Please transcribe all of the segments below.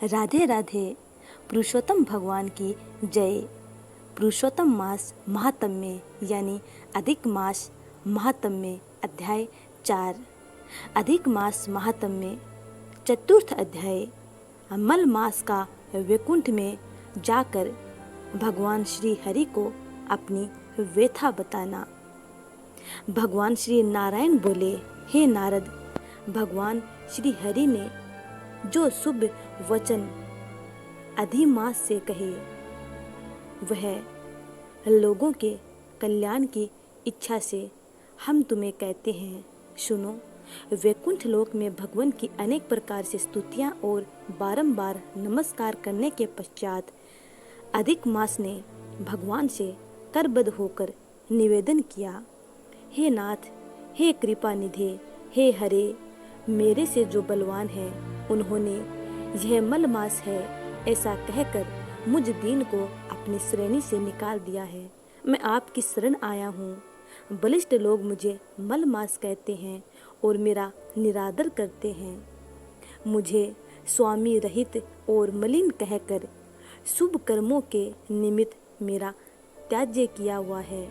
राधे राधे। पुरुषोत्तम भगवान की जय। पुरुषोत्तम मास महात्म्य यानी अधिक मास महात्म्य अध्याय 4। अधिक मास महात्म्य चतुर्थ अध्याय। मल मास का वैकुंठ में जाकर भगवान श्री हरि को अपनी व्यथा बताना। भगवान श्री नारायण बोले, हे नारद, भगवान श्री हरि ने जो शुभ वचन अधिमास से कहे वह लोगों के कल्याण की इच्छा से हम तुम्हें कहते हैं, सुनो। वैकुंठ लोक में भगवान की अनेक प्रकार से स्तुतियां और बारंबार नमस्कार करने के पश्चात अधिक मास ने भगवान से करबद्ध होकर निवेदन किया, हे नाथ, हे कृपा निधे, हे हरे, मेरे से जो बलवान है उन्होंने यह मल मास है ऐसा कहकर मुझ दीन को अपनी श्रेणी से निकाल दिया है। मैं आपकी शरण आया हूँ। बलिष्ठ लोग मुझे मल मास कहते हैं और मेरा निरादर करते हैं। मुझे स्वामी रहित और मलिन कहकर शुभ कर्मों के निमित्त मेरा त्याज्य किया हुआ है।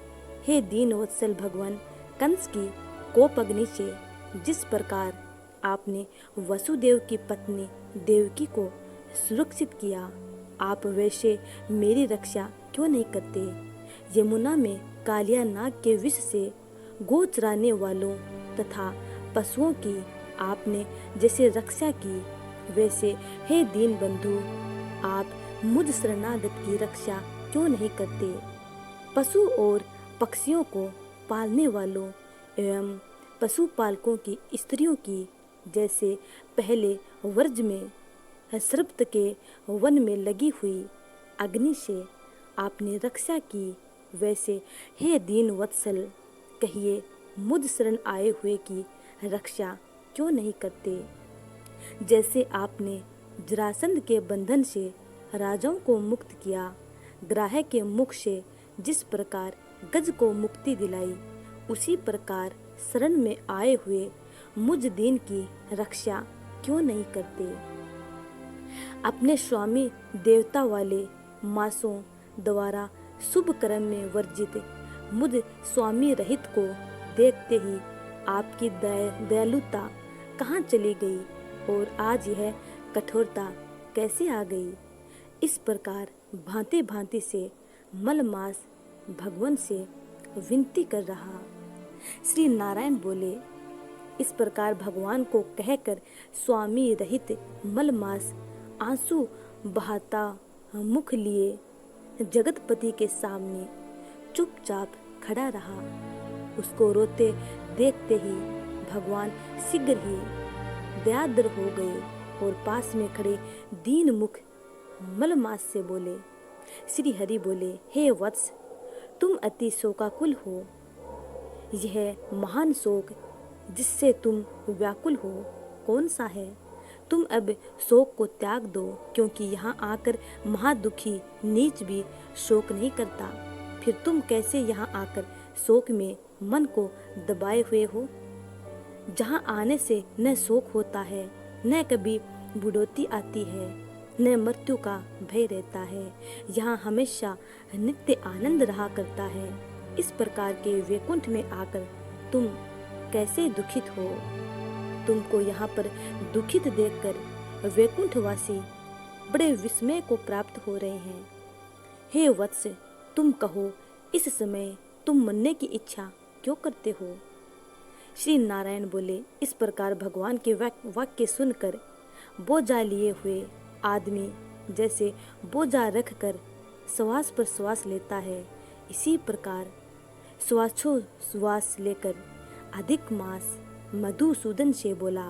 हे दीन वत्सल भगवान, कंस की कोपअग्नि से जिस प्रकार आपने वसुदेव की पत्नी देवकी को सुरक्षित किया, आप वैसे मेरी रक्षा क्यों नहीं करते। यमुना में कालिया नाग के विष से गो चराने वालों तथा पशुओं की आपने जैसे रक्षा की, वैसे हे दीन बंधु, आप मुझ शरणागत की रक्षा क्यों नहीं करते। पशु और पक्षियों को पालने वालों एवं पशुपालकों की स्त्रियों की जैसे पहले वर्ज में सर्पत के वन में लगी हुई अग्नि से आपने रक्षा की, वैसे हे दीन वत्सल, कहिए मुझ शरण आए हुए की रक्षा क्यों नहीं करते। जैसे आपने जरासंध के बंधन से राजाओं को मुक्त किया, ग्राह के मुख से जिस प्रकार गज को मुक्ति दिलाई, उसी प्रकार शरण में आए हुए मुझ दीन की रक्षा क्यों नहीं करते। अपने स्वामी देवता वाले मासों द्वारा शुभ कर्म में वर्जित मुझ स्वामी रहित को देखते ही आपकी दयालुता कहाँ चली गई और आज यह कठोरता कैसे आ गई। इस प्रकार भांति भांति से मल मास भगवान से विनती कर रहा। श्री नारायण बोले, इस प्रकार भगवान को कहकर स्वामी रहित मल मास आंसू बहाता मुख लिए जगतपति के सामने चुपचाप खड़ा रहा। उसको रोते देखते ही भगवान शीघ्र ही दयाद्र हो गए और पास में खड़े दीन मुख मल मास से बोले। श्री हरि बोले, हे वत्स, तुम अति शोकाकुल हो। यह महान शोक जिससे तुम व्याकुल हो कौन सा है। तुम अब शोक को त्याग दो, क्योंकि यहाँ आकर महादुखी नीच भी शोक नहीं करता। फिर तुम कैसे यहाँ आकर शोक में मन को दबाए हुए हो। जहाँ आने से न शोक होता है, न कभी बुढ़ोती आती है, न मृत्यु का भय रहता है। यहाँ हमेशा नित्य आनंद रहा करता है। इस प्रकार के वैकुंठ में आकर तुम कैसे दुखित हो। तुमको यहाँ पर दुखित देखकर वैकुंठवासी बड़े विस्मय को प्राप्त हो रहे हैं। हे वत्स, तुम कहो, इस समय तुम मरने की इच्छा क्यों करते हो। श्री नारायण बोले, इस प्रकार भगवान के वाक्य सुनकर बोझा लिए हुए आदमी जैसे बोझा रखकर श्वास पर श्वास लेता है, इसी प्रकार श्वासोश्वास लेकर अधिक मास मधुसूदन से बोला।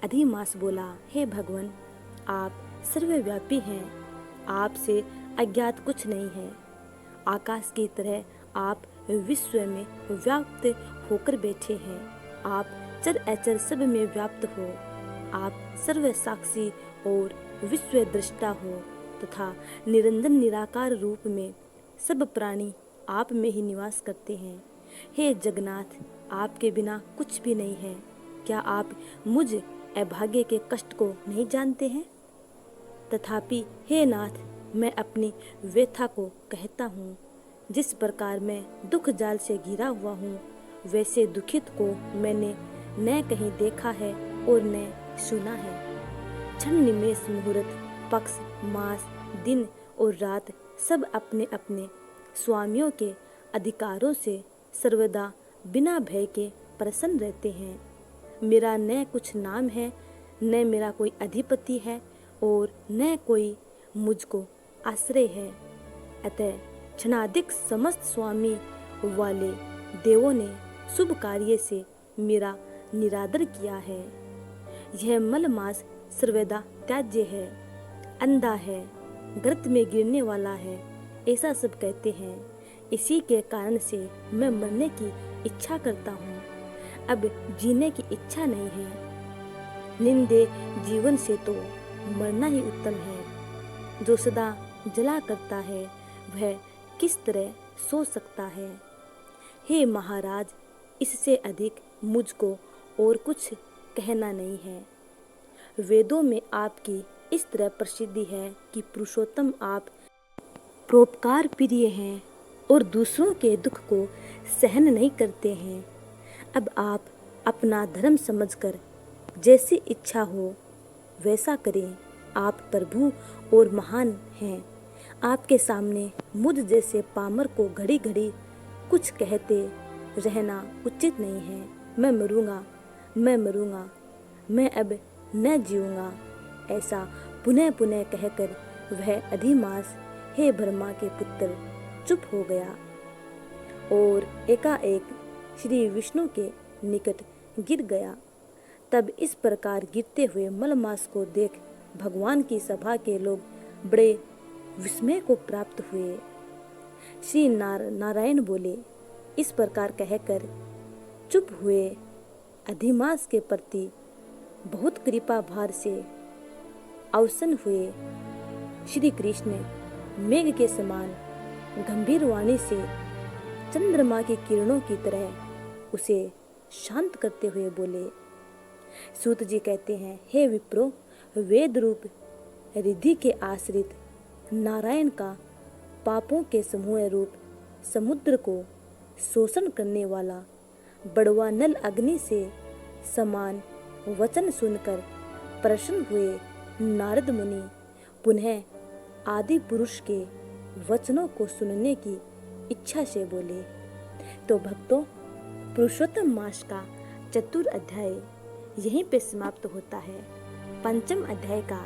अधिमास बोला, हे भगवान, आप सर्वव्यापी हैं, आपसे अज्ञात कुछ नहीं है। आकाश की तरह आप विश्व में व्याप्त होकर बैठे हैं। आप चर अचर सब में व्याप्त हो। आप सर्व साक्षी और विश्व दृष्टा हो तथा निरंजन निराकार रूप में सब प्राणी आप में ही निवास करते हैं। हे जगन्नाथ, आपके बिना कुछ भी नहीं है। क्या आप मुझ अभागे के कष्ट को नहीं जानते हैं। तथापि हे नाथ, मैं अपनी व्यथा को कहता हूँ। जिस प्रकार मैं दुख जाल से घिरा हुआ हूँ, वैसे दुखित को मैंने न कहीं देखा है और न सुना है। क्षण निमेष मुहूर्त, पक्ष, मास, दिन और रात सब अपने अपने स्वामियों के अधिकारों से सर्वदा बिना भय के प्रसन्न रहते हैं। मेरा न कुछ नाम है, न मेरा कोई अधिपति है और न कोई मुझको आश्रय है। अतः क्षणाधिक समस्त स्वामी वाले देवों ने शुभ कार्य से मेरा निरादर किया है। यह मलमास सर्वदा त्याज्य है, अंधा है, गर्त में गिरने वाला है, ऐसा सब कहते हैं। इसी के कारण से मैं मरने की इच्छा करता हूँ, अब जीने की इच्छा नहीं है। निंदे जीवन से तो मरना ही उत्तम है। जो सदा जला करता है वह किस तरह सो सकता है। हे महाराज, इससे अधिक मुझको और कुछ कहना नहीं है। वेदों में आपकी इस तरह प्रसिद्धि है कि पुरुषोत्तम आप परोपकार प्रिय हैं और दूसरों के दुख को सहन नहीं करते हैं। अब आप अपना धर्म समझकर जैसी इच्छा हो वैसा करें। आप प्रभु और महान हैं। आपके सामने मुझ जैसे पामर को घड़ी घड़ी कुछ कहते रहना उचित नहीं है। मैं मरूंगा, मैं मरूंगा, मैं अब न जीऊंगा, ऐसा पुनः पुनः कहकर वह अधिमास, हे ब्रह्मा के पुत्र, चुप हो गया और एकाएक श्री विष्णु के निकट गिर गया। तब इस प्रकार गिरते हुए मलमास को देख भगवान की सभा के लोग बड़े विस्मय को प्राप्त हुए। श्री नारायण बोले, इस प्रकार कहकर चुप हुए अधिमास के प्रति बहुत कृपा भार से अवसन हुए। श्री कृष्ण मेघ के समान गंभीर वाणी से चंद्रमा की किरणों की तरह उसे शांत करते हुए बोले। सूत जी कहते हैं, हे विप्रो, वेद रूप रिद्धि के आश्रित नारायण का पापों के समूह रूप समुद्र को शोषण करने वाला बड़वा नल अग्नि से समान वचन सुनकर प्रसन्न हुए नारद मुनि पुनः आदि पुरुष के वचनों को सुनने की इच्छा से बोले। तो भक्तों, पुरुषोत्तम मास का चतुर्थ अध्याय यहीं पे समाप्त होता है। पंचम अध्याय का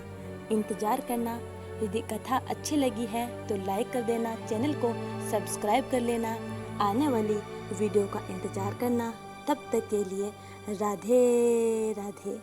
इंतजार करना। यदि कथा अच्छी लगी है तो लाइक कर देना, चैनल को सब्सक्राइब कर लेना, आने वाली वीडियो का इंतजार करना। तब तक के लिए राधे राधे।